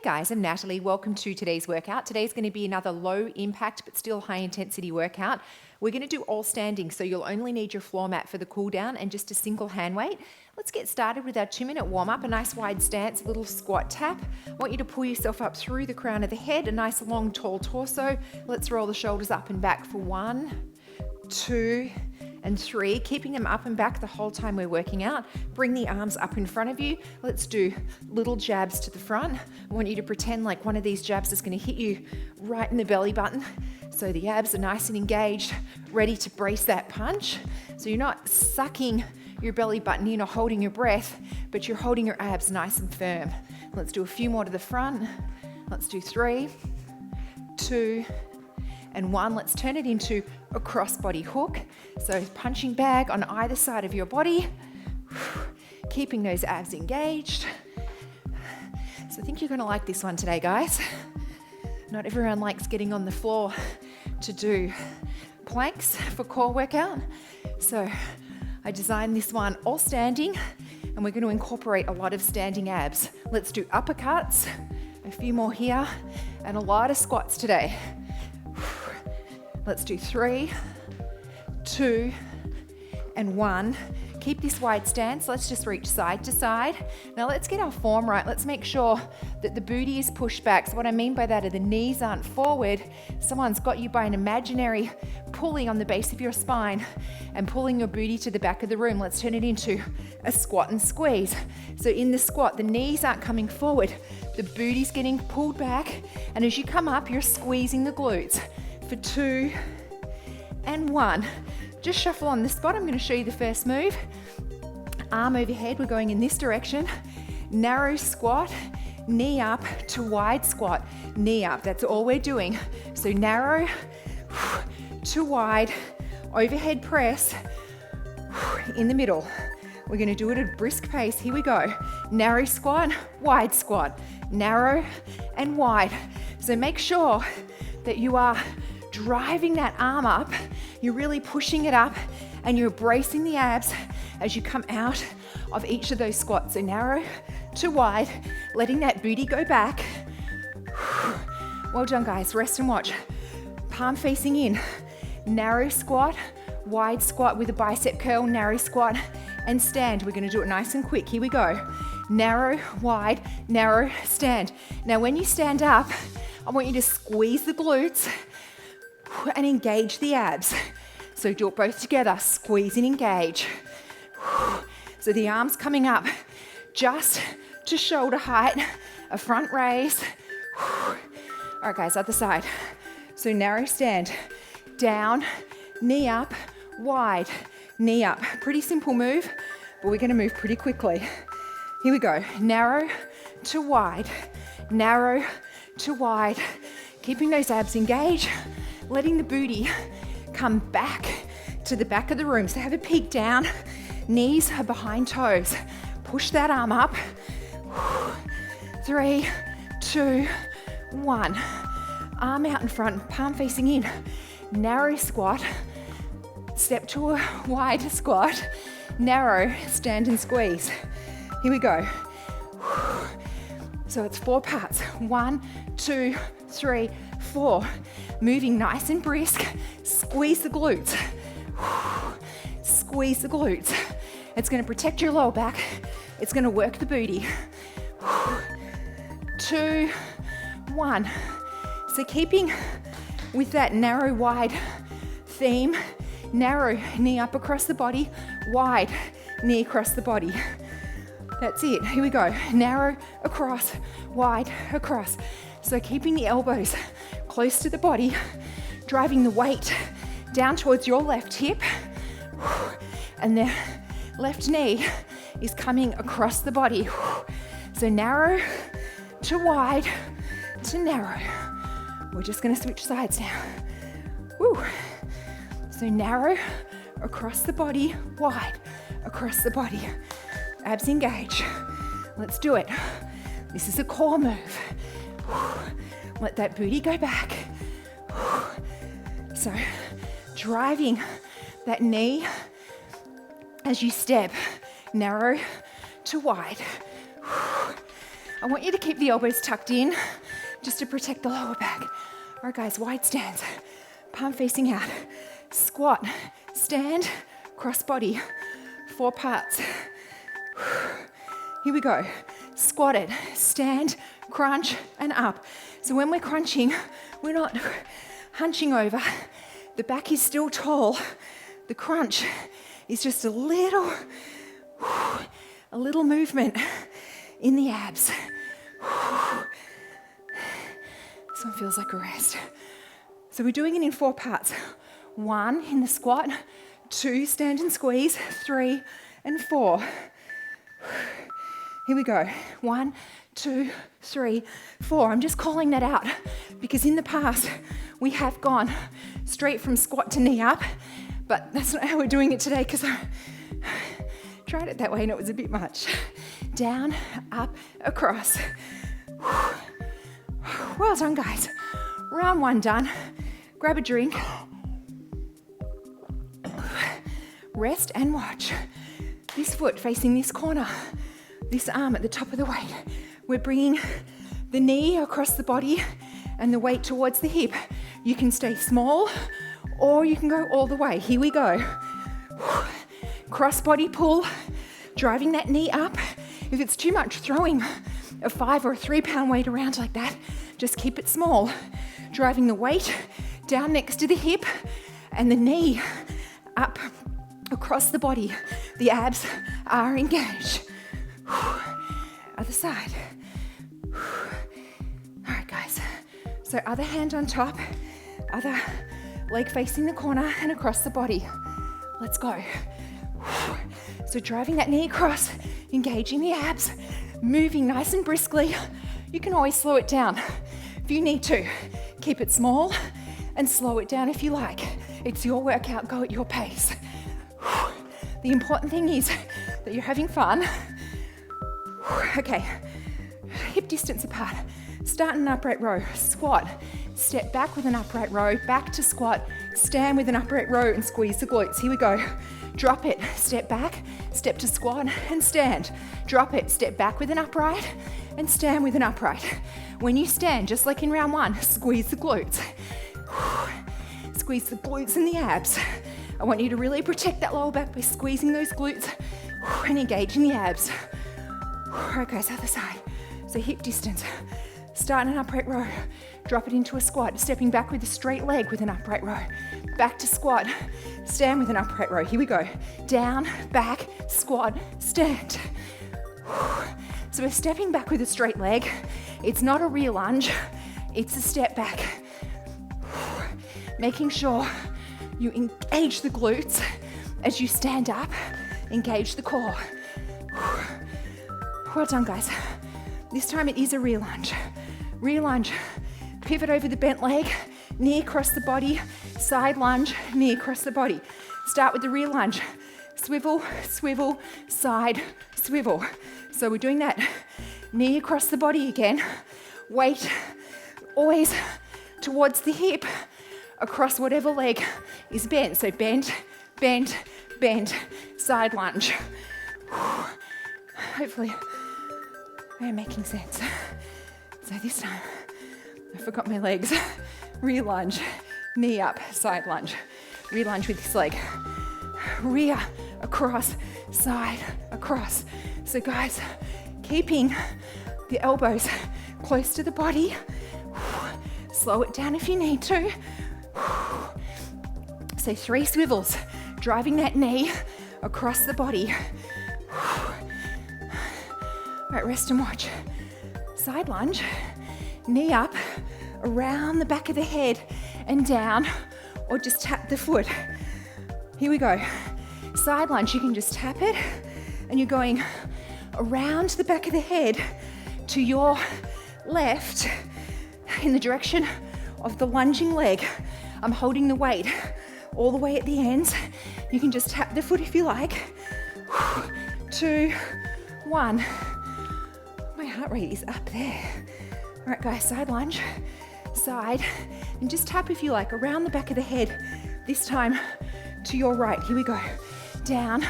guys, I'm Natalie. Welcome to today's workout. Today's going to be another low impact but still high intensity workout. We're going to do all standing, so you'll only need your floor mat for the cool down and just a single hand weight. Let's get started with our 2-minute warm up, a nice wide stance, a little squat tap. I want you to pull yourself up through the crown of the head, a nice long tall torso. Let's roll the shoulders up and back for 1, 2, and 3, keeping them up and back the whole time we're working out. Bring the arms up in front of you. Let's do little jabs to the front. I want you to pretend like one of these jabs is going to hit you right in the belly button. So the abs are nice and engaged, ready to brace that punch. So you're not sucking your belly button in or holding your breath, but you're holding your abs nice and firm. Let's do a few more to the front. Let's do 3, 2, and 1. Let's turn it into a crossbody hook. So punching bag on either side of your body, keeping those abs engaged. So I think you're going to like this one today, guys. Not everyone likes getting on the floor to do planks for core workout. So I designed this one all standing, and we're going to incorporate a lot of standing abs. Let's do uppercuts, a few more here, and a lot of squats today. Let's do 3, 2, and 1. Keep this wide stance. Let's just reach side to side. Now let's get our form right. Let's make sure that the booty is pushed back. So what I mean by that are the knees aren't forward. Someone's got you by an imaginary pulley on the base of your spine and pulling your booty to the back of the room. Let's turn it into a squat and squeeze. So in the squat, the knees aren't coming forward. The booty's getting pulled back. And as you come up, you're squeezing the glutes. For 2 and 1. Just shuffle on the spot. I'm going to show you the first move. Arm overhead, we're going in this direction. Narrow squat, knee up to wide squat, knee up. That's all we're doing. So narrow to wide, overhead press in the middle. We're going to do it at a brisk pace. Here we go. Narrow squat, narrow and wide. So make sure that you are driving that arm up, you're really pushing it up, and you're bracing the abs as you come out of each of those squats. So narrow to wide, letting that booty go back. Well done, guys. Rest and watch. Palm facing in. Narrow squat, wide squat with a bicep curl, narrow squat, and stand. We're going to do it nice and quick. Here we go. Narrow, wide, narrow, stand. Now, when you stand up, I want you to squeeze the glutes and engage the abs. So do it both together, squeeze and engage. So the arms coming up just to shoulder height, a front raise. All right, guys, other side. So narrow stand, down, knee up, wide, knee up. Pretty simple move, but we're gonna move pretty quickly. Here we go, narrow to wide, narrow to wide. Keeping those abs engaged, letting the booty come back to the back of the room. So have a peek down, knees are behind toes. Push that arm up. 3, 2, 1. Arm out in front, palm facing in. Narrow squat, step to a wide squat, narrow, stand and squeeze. Here we go. So it's 4 parts. 1, 2, 3, 4. Moving nice and brisk. Squeeze the glutes. Squeeze the glutes. It's going to protect your lower back. It's going to work the booty. 2, 1. So keeping with that narrow, wide theme, narrow, knee up across the body, wide, knee across the body. That's it. Here we go. Narrow across, wide across. So keeping the elbows close to the body, driving the weight down towards your left hip, and the left knee is coming across the body. So narrow to wide to narrow. We're just going to switch sides now. Woo. So narrow across the body, wide across the body. Abs engage. Let's do it. This is a core move. Let that booty go back. So driving that knee as you step, narrow to wide. I want you to keep the elbows tucked in just to protect the lower back. All right, guys, wide stance, palm facing out. Squat, stand, cross body, 4 parts. Here we go. Squatted, stand, crunch, and up. So when we're crunching, we're not hunching over. The back is still tall. The crunch is just a little movement in the abs. This one feels like a rest. So we're doing it in 4 parts. 1 in the squat, 2 stand and squeeze, 3 and 4. Here we go. 1, 2, 3, 4. I'm just calling that out because in the past we have gone straight from squat to knee up, but that's not how we're doing it today because I tried it that way and it was a bit much. Down, up, across. Well done, guys. Round 1 done. Grab a drink. Rest and watch. This foot facing this corner, this arm at the top of the weight. We're bringing the knee across the body and the weight towards the hip. You can stay small or you can go all the way. Here we go. Cross body pull, driving that knee up. If it's too much, throwing a 5 or a 3 pound weight around like that, just keep it small. Driving the weight down next to the hip and the knee up across the body. The abs are engaged. Other side. All right, guys. So other hand on top, other leg facing the corner and across the body. Let's go. So driving that knee across, engaging the abs, moving nice and briskly. You can always slow it down if you need to. Keep it small and slow it down if you like. It's your workout, go at your pace. The important thing is that you're having fun. Okay, hip distance apart. Start in an upright row, squat, step back with an upright row, back to squat, stand with an upright row and squeeze the glutes. Here we go. Drop it, step back, step to squat and stand. Drop it, step back with an upright and stand with an upright. When you stand, just like in round 1, squeeze the glutes. Squeeze the glutes and the abs. I want you to really protect that lower back by squeezing those glutes and engaging the abs. All right, guys, other side. So hip distance. Start in an upright row. Drop it into a squat. Stepping back with a straight leg with an upright row. Back to squat. Stand with an upright row. Here we go. Down, back, squat, stand. So we're stepping back with a straight leg. It's not a rear lunge. It's a step back. Making sure you engage the glutes as you stand up. Engage the core. Well done, guys. This time it is a rear lunge. Rear lunge. Pivot over the bent leg, knee across the body, side lunge, knee across the body. Start with the rear lunge. Swivel, swivel, side, swivel. So we're doing that. Knee across the body again. Weight always towards the hip, across whatever leg is bent. So bend, bend, bend, side lunge. Hopefully I am making sense. So this time, I forgot my legs. Rear lunge, knee up, side lunge. Rear lunge with this leg. Rear, across, side, across. So guys, keeping the elbows close to the body. Slow it down if you need to. So 3 swivels, driving that knee across the body. All right, rest and watch. Side lunge, knee up, around the back of the head and down, or just tap the foot. Here we go. Side lunge, you can just tap it, and you're going around the back of the head to your left in the direction of the lunging leg. I'm holding the weight all the way at the ends. You can just tap the foot if you like. 2, 1. My heart rate is up there. All right, guys, side lunge, side, and just tap if you like around the back of the head. This time to your right. Here we go. Down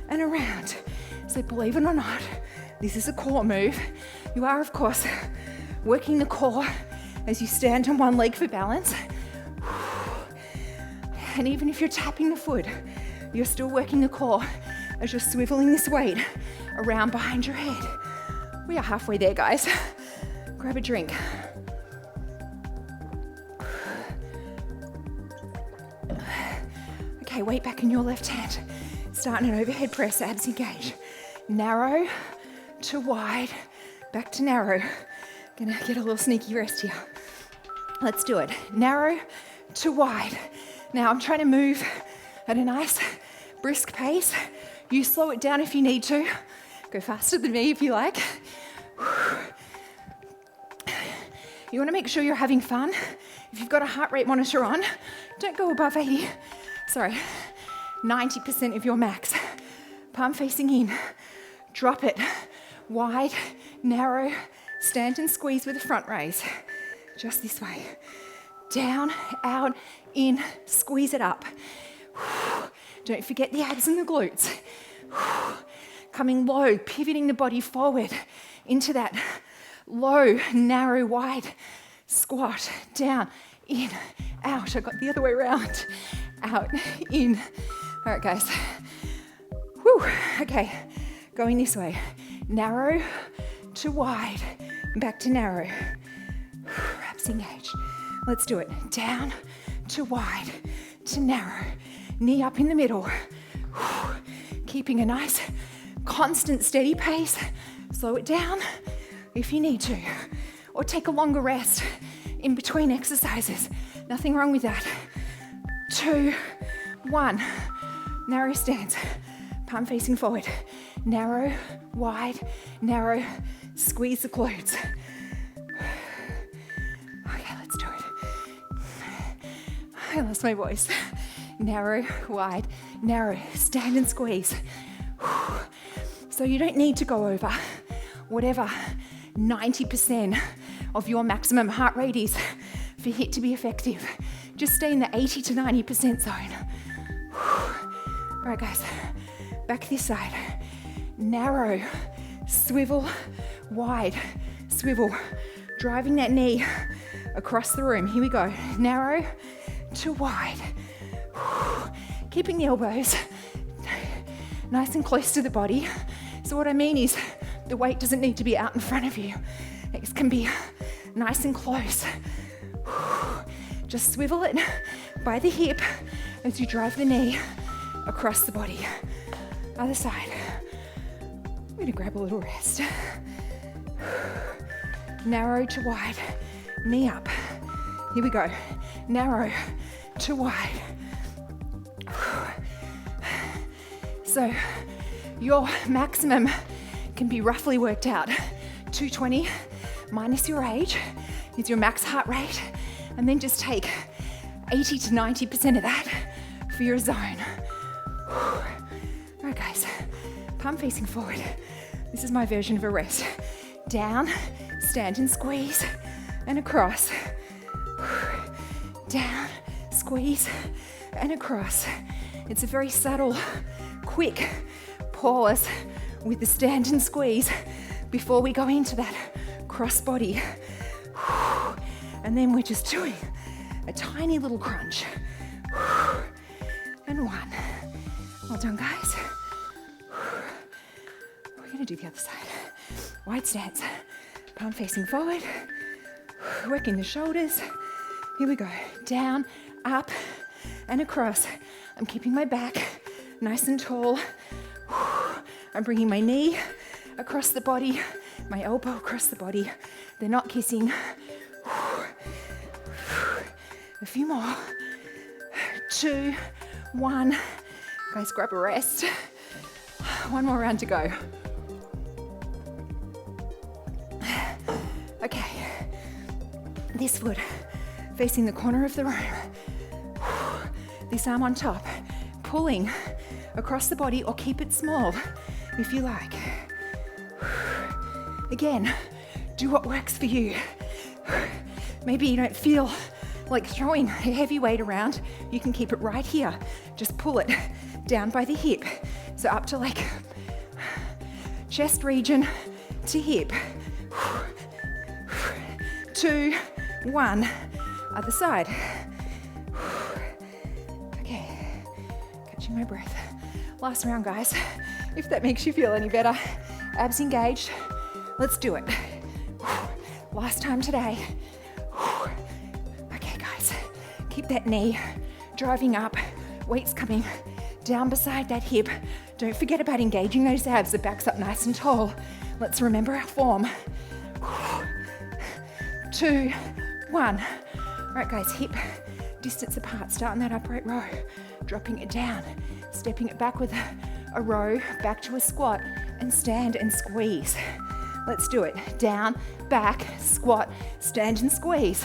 and around. So believe it or not, this is a core move. You are, of course, working the core as you stand on one leg for balance. And even if you're tapping the foot, you're still working the core as you're swiveling this weight around behind your head. We are halfway there, guys. Grab a drink. Okay, weight back in your left hand. Starting an overhead press, abs engage. Narrow to wide, back to narrow. Gonna get a little sneaky rest here. Let's do it. Narrow to wide. Now I'm trying to move at a nice brisk pace. You slow it down if you need to. Go faster than me if you like. You want to make sure you're having fun. If you've got a heart rate monitor on, don't go above 90% of your max. Palm facing in. Drop it. Wide, narrow, stand and squeeze with a front raise. Just this way. Down, out, in, squeeze it up. Don't forget the abs and the glutes. Coming low, pivoting the body forward into that low, narrow, wide squat. Down, in, out. I got the other way around. Out, in. All right, guys. Whew. Okay, going this way. Narrow to wide, back to narrow. Abs engage. Let's do it. Down to wide to narrow. Knee up in the middle. Keeping a nice, constant, steady pace. Slow it down if you need to. Or take a longer rest in between exercises. Nothing wrong with that. 2, 1. Narrow stance. Palm facing forward. Narrow, wide, narrow. Squeeze the glutes. Okay, let's do it. I lost my voice. Narrow, wide, narrow. Stand and squeeze. So you don't need to go over whatever 90% of your maximum heart rate is for HIIT to be effective. Just stay in the 80 to 90% zone. All right, guys, back this side. Narrow, swivel, wide, swivel. Driving that knee across the room. Here we go. Narrow to wide. Keeping the elbows nice and close to the body. So what I mean is the weight doesn't need to be out in front of you. It can be nice and close. Just swivel it by the hip as you drive the knee across the body. Other side. I'm gonna grab a little rest. Narrow to wide, knee up. Here we go. Narrow to wide. So your maximum can be roughly worked out. 220 minus your age is your max heart rate, and then just take 80 to 90% of that for your zone. All right, guys, palm facing forward. This is my version of a rest. Down, stand and squeeze, and across. Down, squeeze, and across. It's a very subtle, quick pause with the stand and squeeze before we go into that cross body. And then we're just doing a tiny little crunch. And 1. Well done, guys. We're gonna do the other side. Wide stance, palm facing forward, working the shoulders. Here we go. Down, up, and across. I'm keeping my back nice and tall. I'm bringing my knee across the body, my elbow across the body. They're not kissing. A few more. 2, 1. Guys, grab a rest. 1 more round to go. Okay. This foot facing the corner of the room. This arm on top. Pulling across the body, or keep it small if you like. Again, do what works for you. Maybe you don't feel like throwing a heavy weight around. You can keep it right here. Just pull it down by the hip. So up to like chest region to hip. 2, 1. Other side. Okay, catching my breath. Last round, guys. If that makes you feel any better. Abs engaged. Let's do it. Last time today. Okay, guys. Keep that knee driving up. Weights coming down beside that hip. Don't forget about engaging those abs. The back's up nice and tall. Let's remember our form. 2, 1. Right, guys, hip distance apart. Start in that upright row. Dropping it down. Stepping it back with a row, back to a squat, and stand and squeeze. Let's do it. Down, back, squat, stand and squeeze.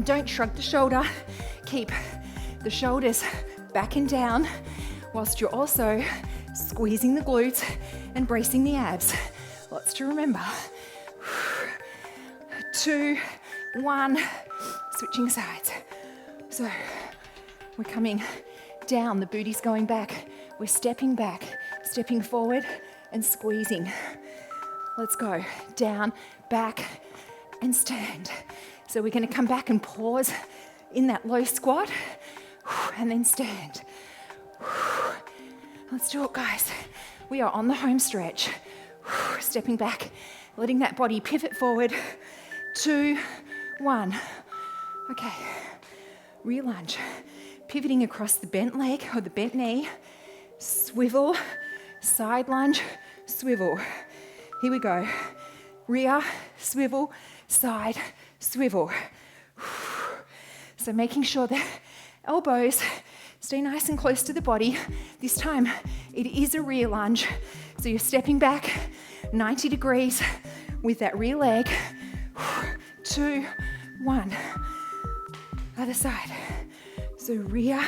Don't shrug the shoulder. Keep the shoulders back and down whilst you're also squeezing the glutes and bracing the abs. Lots to remember. 2, 1. Switching sides. So we're coming down, the booty's going back. We're stepping back, stepping forward and squeezing. Let's go. Down, back, and stand. So we're gonna come back and pause in that low squat and then stand. Let's do it, guys. We are on the home stretch. Stepping back, letting that body pivot forward. 2, 1. Okay, rear lunge. Pivoting across the bent leg or the bent knee. Swivel, side lunge, swivel. Here we go. Rear, swivel, side, swivel. So making sure the elbows stay nice and close to the body. This time, it is a rear lunge. So you're stepping back 90 degrees with that rear leg. 2, 1. Other side. So rear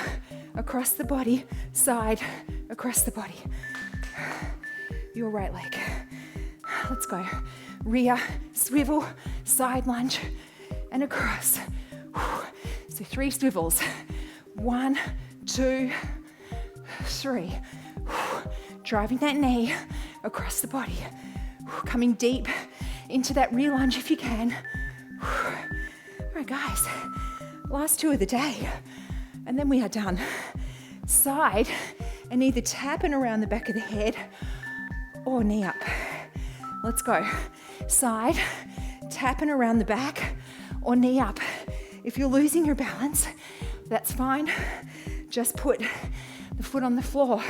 across the body, side across the body. Your right leg. Let's go. Rear, swivel, side lunge, and across. So 3 swivels. 1, 2, 3. Driving that knee across the body. Coming deep into that rear lunge if you can. All right, guys. Last 2 of the day. And then we are done. Side, and either tapping around the back of the head or knee up. Let's go. Side, tapping around the back or knee up. If you're losing your balance, that's fine. Just put the foot on the floor.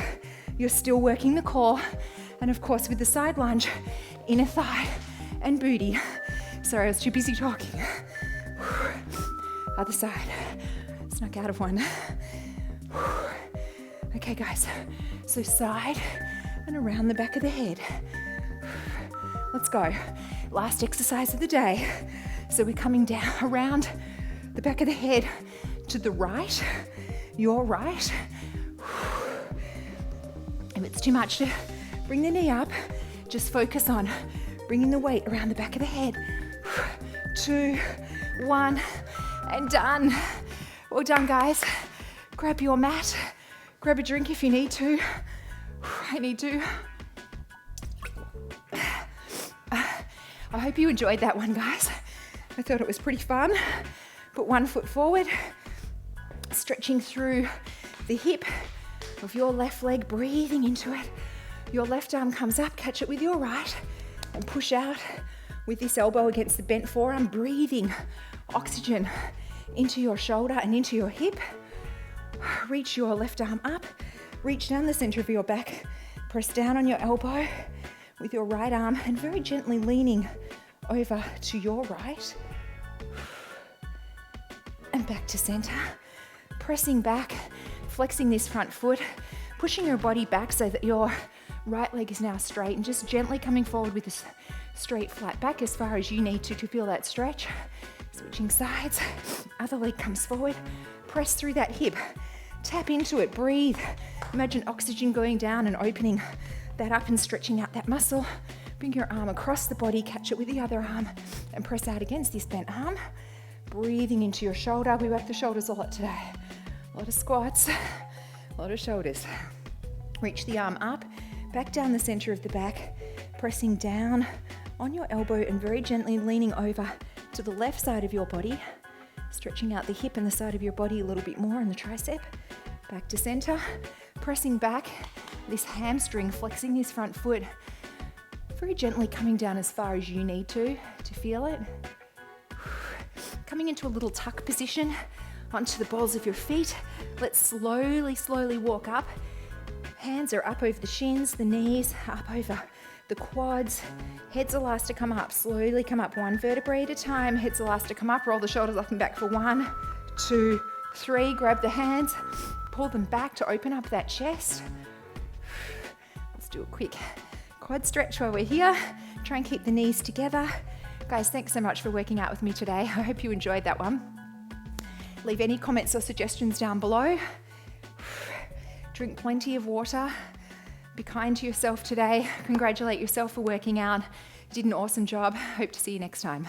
You're still working the core. And of course, with the side lunge, inner thigh and booty. Sorry, I was too busy talking. Other side. Snuck out of one. Okay, guys. So side and around the back of the head. Let's go. Last exercise of the day. So we're coming down around the back of the head to the right, your right. If it's too much to bring the knee up, just focus on bringing the weight around the back of the head. 2, 1, and done. Well done, guys. Grab your mat, grab a drink if you need to. I need to. I hope you enjoyed that one, guys. I thought it was pretty fun. Put one foot forward, stretching through the hip of your left leg, breathing into it. Your left arm comes up, catch it with your right, and push out with this elbow against the bent forearm, breathing oxygen into your shoulder and into your hip. Reach your left arm up, reach down the center of your back, press down on your elbow with your right arm and very gently leaning over to your right and back to center. Pressing back, flexing this front foot, pushing your body back so that your right leg is now straight and just gently coming forward with this straight flat back as far as you need to feel that stretch. Switching sides, other leg comes forward, press through that hip, tap into it, breathe. Imagine oxygen going down and opening that up and stretching out that muscle. Bring your arm across the body, catch it with the other arm and press out against this bent arm. Breathing into your shoulder. We work the shoulders a lot today. A lot of squats, a lot of shoulders. Reach the arm up, back down the center of the back, pressing down on your elbow and very gently leaning over to the left side of your body, stretching out the hip and the side of your body a little bit more and the tricep. Back to center, pressing back this hamstring, flexing this front foot, very gently coming down as far as you need to feel it. Coming into a little tuck position onto the balls of your feet. Let's slowly walk up. Hands are up over the shins, the knees, up over the quads. Heads are last to come up. Slowly come up, one vertebrae at a time. Heads are last to come up. Roll the shoulders up and back for 1, 2, 3. Grab the hands, pull them back to open up that chest. Let's do a quick quad stretch while we're here. Try and keep the knees together. Guys, thanks so much for working out with me today. I hope you enjoyed that one. Leave any comments or suggestions down below. Drink plenty of water. Be kind to yourself today. Congratulate yourself for working out. You did an awesome job. Hope to see you next time.